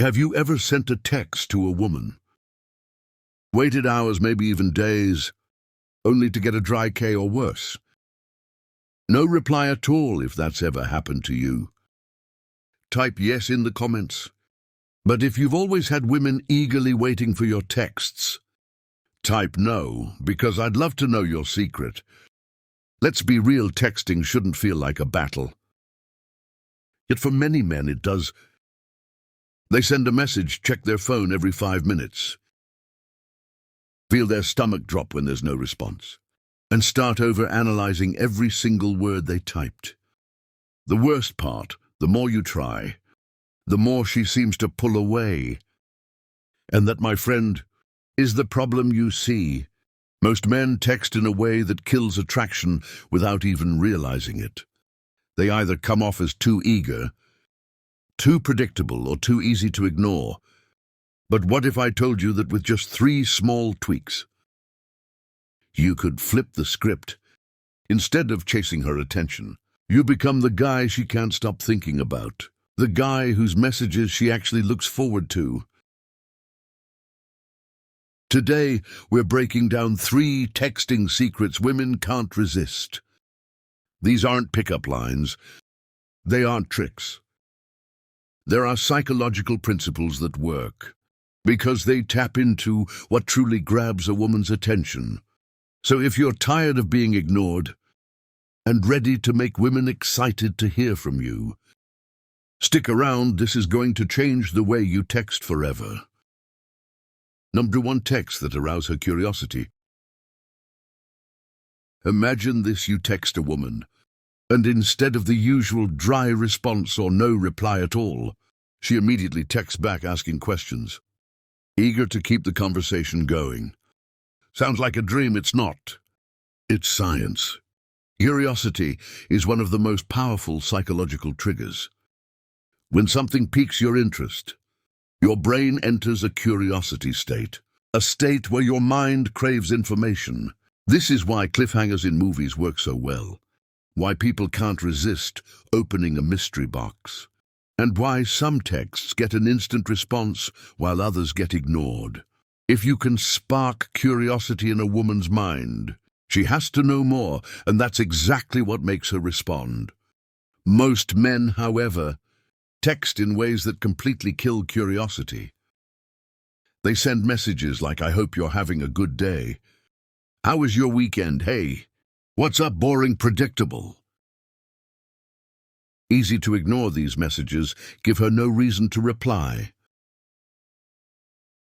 Have you ever sent a text to a woman? Waited hours, maybe even days, only to get a dry K or worse? No reply at all if that's ever happened to you. Type yes in the comments. But if you've always had women eagerly waiting for your texts, type no, because I'd love to know your secret. Let's be real, texting shouldn't feel like a battle. Yet for many men it does. They send a message, check their phone every 5 minutes, feel their stomach drop when there's no response, and start over analyzing every single word they typed. The worst part, the more you try, the more she seems to pull away. And that, my friend, is the problem you see. Most men text in a way that kills attraction without even realizing it. They either come off as too eager, too predictable, or too easy to ignore. But what if I told you that with just 3 small tweaks, you could flip the script? Instead of chasing her attention, you become the guy she can't stop thinking about, the guy whose messages she actually looks forward to. Today, we're breaking down 3 texting secrets women can't resist. These aren't pickup lines. They aren't tricks. There are psychological principles that work, because they tap into what truly grabs a woman's attention. So if you're tired of being ignored and ready to make women excited to hear from you, stick around. This is going to change the way you text forever. Number 1, text that arouse her curiosity. Imagine this: you text a woman, and instead of the usual dry response or no reply at all, she immediately texts back asking questions, eager to keep the conversation going. Sounds like a dream. It's not. It's science. Curiosity is one of the most powerful psychological triggers. When something piques your interest, your brain enters a curiosity state, a state where your mind craves information. This is why cliffhangers in movies work so well, why people can't resist opening a mystery box, and why some texts get an instant response while others get ignored. If you can spark curiosity in a woman's mind, she has to know more, and that's exactly what makes her respond. Most men, however, text in ways that completely kill curiosity. They send messages like, "I hope you're having a good day. How was your weekend? Hey, what's up? Boring, predictable." Easy to ignore. These messages give her no reason to reply,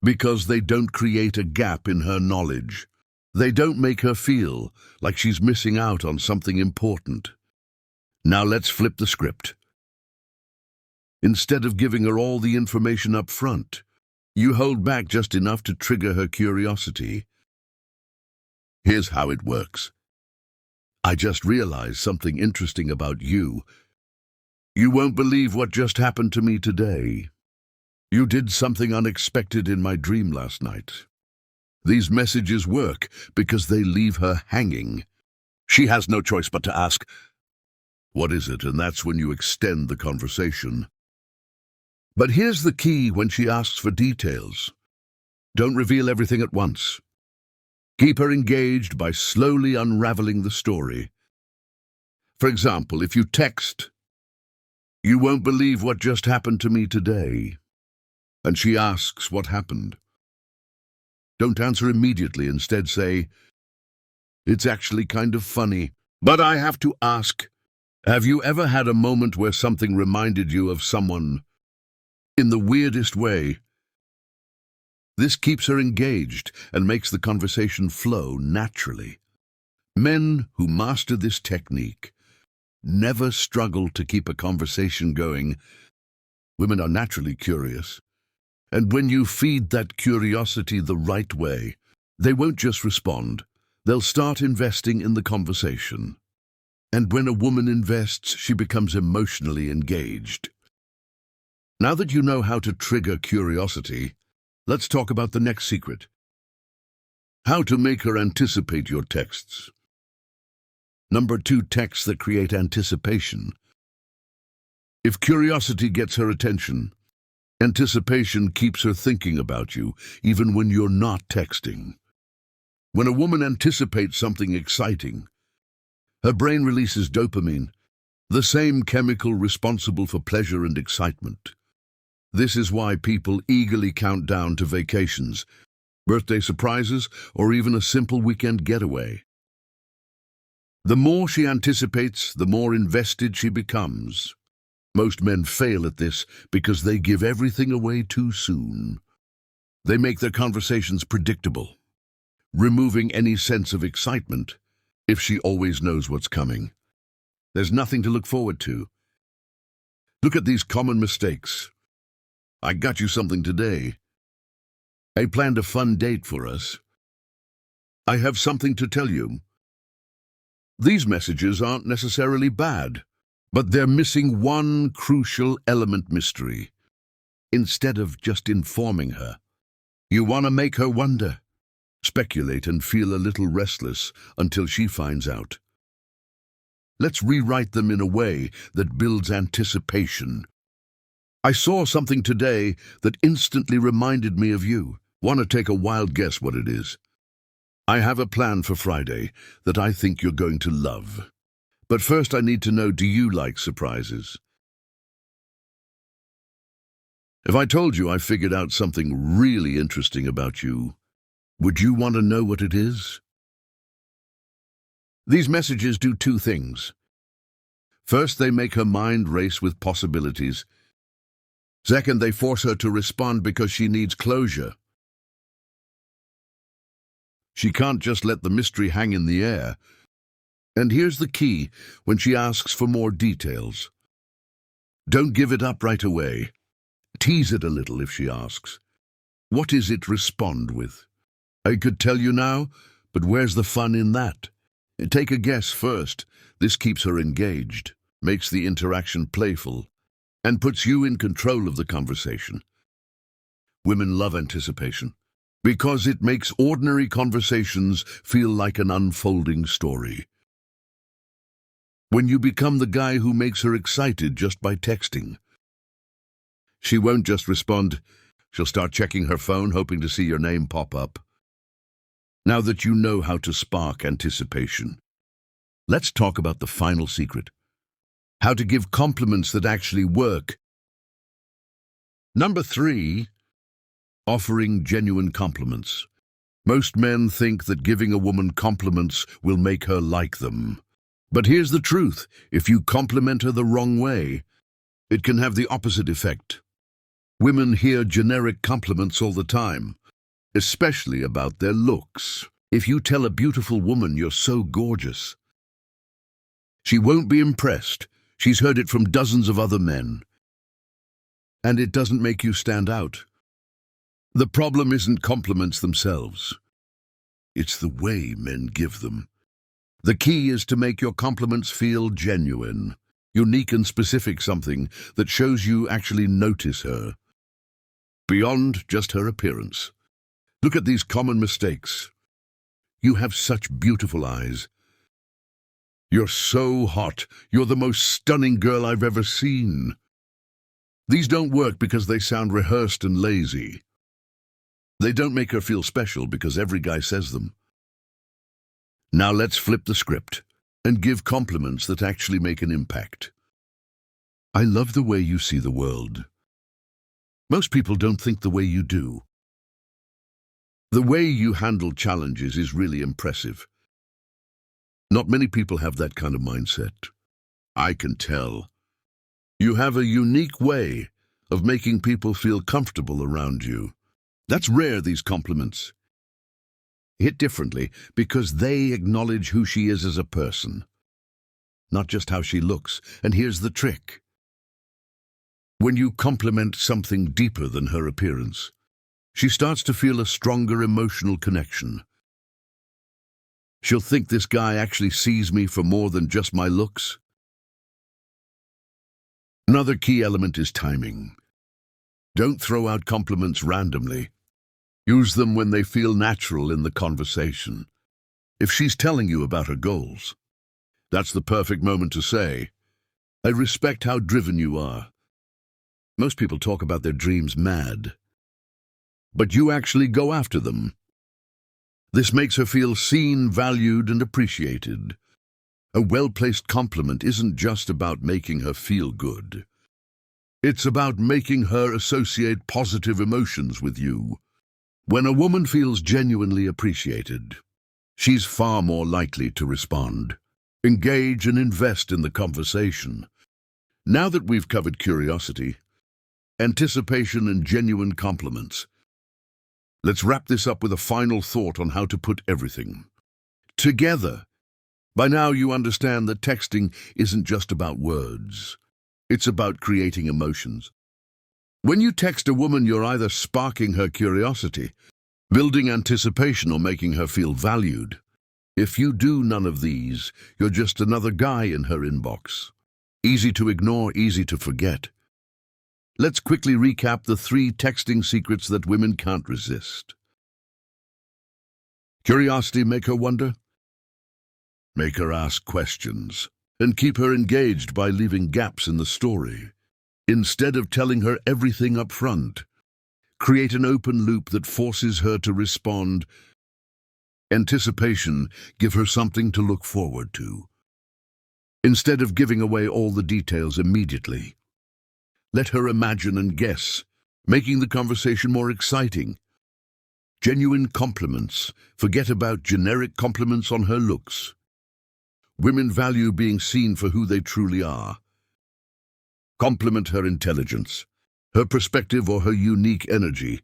because they don't create a gap in her knowledge. They don't make her feel like she's missing out on something important. Now let's flip the script. Instead of giving her all the information up front, you hold back just enough to trigger her curiosity. Here's how it works. "I just realized something interesting about you. You won't believe what just happened to me today. You did something unexpected in my dream last night." These messages work because they leave her hanging. She has no choice but to ask, "What is it?" And that's when you extend the conversation. But here's the key: when she asks for details, don't reveal everything at once. Keep her engaged by slowly unraveling the story. For example, if you text, "You won't believe what just happened to me today," and she asks what happened, don't answer immediately. Instead say, "It's actually kind of funny, but I have to ask, have you ever had a moment where something reminded you of someone in the weirdest way?" This keeps her engaged and makes the conversation flow naturally. Men who master this technique never struggle to keep a conversation going. Women are naturally curious, and when you feed that curiosity the right way, they won't just respond, they'll start investing in the conversation. And when a woman invests, she becomes emotionally engaged. Now that you know how to trigger curiosity, let's talk about the next secret: how to make her anticipate your texts. Number 2, texts that create anticipation. If curiosity gets her attention, Anticipation keeps her thinking about you, even when you're not texting. When a woman anticipates something exciting, her brain releases dopamine, the same chemical responsible for pleasure and excitement. This is why people eagerly count down to vacations, birthday surprises, or even a simple weekend getaway. The more she anticipates, the more invested she becomes. Most men fail at this because they give everything away too soon. They make their conversations predictable, removing any sense of excitement. If she always knows what's coming, there's nothing to look forward to. Look at these common mistakes. I got you something today. I planned a fun date for us. I have something to tell you. These messages aren't necessarily bad, but they're missing one crucial element: mystery. Instead of just informing her, you want to make her wonder, speculate, and feel a little restless until she finds out. Let's rewrite them in a way that builds anticipation. I saw something today that instantly reminded me of you. Want to take a wild guess what it is? I have a plan for Friday that I think you're going to love. But first I need to know, do you like surprises? If I told you I figured out something really interesting about you, would you want to know what it is? These messages do two things. First, they make her mind race with possibilities. Second, they force her to respond because she needs closure. She can't just let the mystery hang in the air. And here's the key when she asks for more details. Don't give it up right away. Tease it a little if she asks. What is it? Respond with, I could tell you now, but where's the fun in that? Take a guess first. This keeps her engaged, makes the interaction playful, and puts you in control of the conversation. Women love anticipation because it makes ordinary conversations feel like an unfolding story. When you become the guy who makes her excited just by texting, she won't just respond, she'll start checking her phone, hoping to see your name pop up. Now that you know how to spark anticipation, let's talk about the final secret: how to give compliments that actually work. Number 3, offering genuine compliments. Most men think that giving a woman compliments will make her like them. But here's the truth: if you compliment her the wrong way, it can have the opposite effect. Women hear generic compliments all the time, especially about their looks. If you tell a beautiful woman you're so gorgeous, she won't be impressed. She's heard it from dozens of other men. And it doesn't make you stand out. The problem isn't compliments themselves. It's the way men give them. The key is to make your compliments feel genuine, unique and specific, something that shows you actually notice her, beyond just her appearance. Look at these common mistakes. You have such beautiful eyes. You're so hot. You're the most stunning girl I've ever seen. These don't work because they sound rehearsed and lazy. They don't make her feel special because every guy says them. Now let's flip the script and give compliments that actually make an impact. I love the way you see the world. Most people don't think the way you do. The way you handle challenges is really impressive. Not many people have that kind of mindset. I can tell. You have a unique way of making people feel comfortable around you. That's rare, these compliments. Hit differently because they acknowledge who she is as a person, not just how she looks. And here's the trick. When you compliment something deeper than her appearance, she starts to feel a stronger emotional connection. She'll think, this guy actually sees me for more than just my looks. Another key element is timing. Don't throw out compliments randomly. Use them when they feel natural in the conversation. If she's telling you about her goals, that's the perfect moment to say, I respect how driven you are. Most people talk about their dreams mad, but you actually go after them. This makes her feel seen, valued, and appreciated. A well-placed compliment isn't just about making her feel good. It's about making her associate positive emotions with you. When a woman feels genuinely appreciated, she's far more likely to respond, engage, and invest in the conversation. Now that we've covered curiosity, anticipation, and genuine compliments, let's wrap this up with a final thought on how to put everything together. By now you understand that texting isn't just about words. It's about creating emotions. When you text a woman, you're either sparking her curiosity, building anticipation, or making her feel valued. If you do none of these, you're just another guy in her inbox. Easy to ignore, easy to forget. Let's quickly recap the 3 texting secrets that women can't resist. Curiosity, make her wonder. Make her ask questions. And keep her engaged by leaving gaps in the story. Instead of telling her everything up front, create an open loop that forces her to respond. Anticipation, give her something to look forward to. Instead of giving away all the details immediately, let her imagine and guess, making the conversation more exciting. Genuine compliments, forget about generic compliments on her looks. Women value being seen for who they truly are. Compliment her intelligence, her perspective, or her unique energy.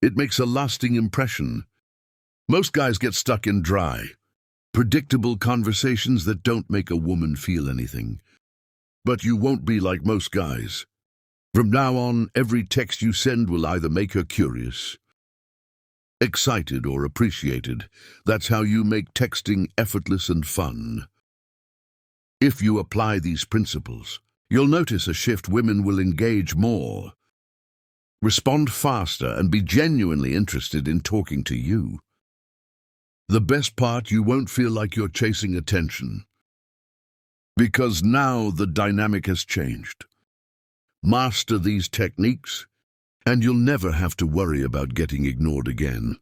It makes a lasting impression. Most guys get stuck in dry, predictable conversations that don't make a woman feel anything. But you won't be like most guys. From now on, every text you send will either make her curious, excited, or appreciated. That's how you make texting effortless and fun. If you apply these principles, you'll notice a shift. Women will engage more, respond faster, and be genuinely interested in talking to you. The best part, you won't feel like you're chasing attention, because now the dynamic has changed. Master these techniques, and you'll never have to worry about getting ignored again.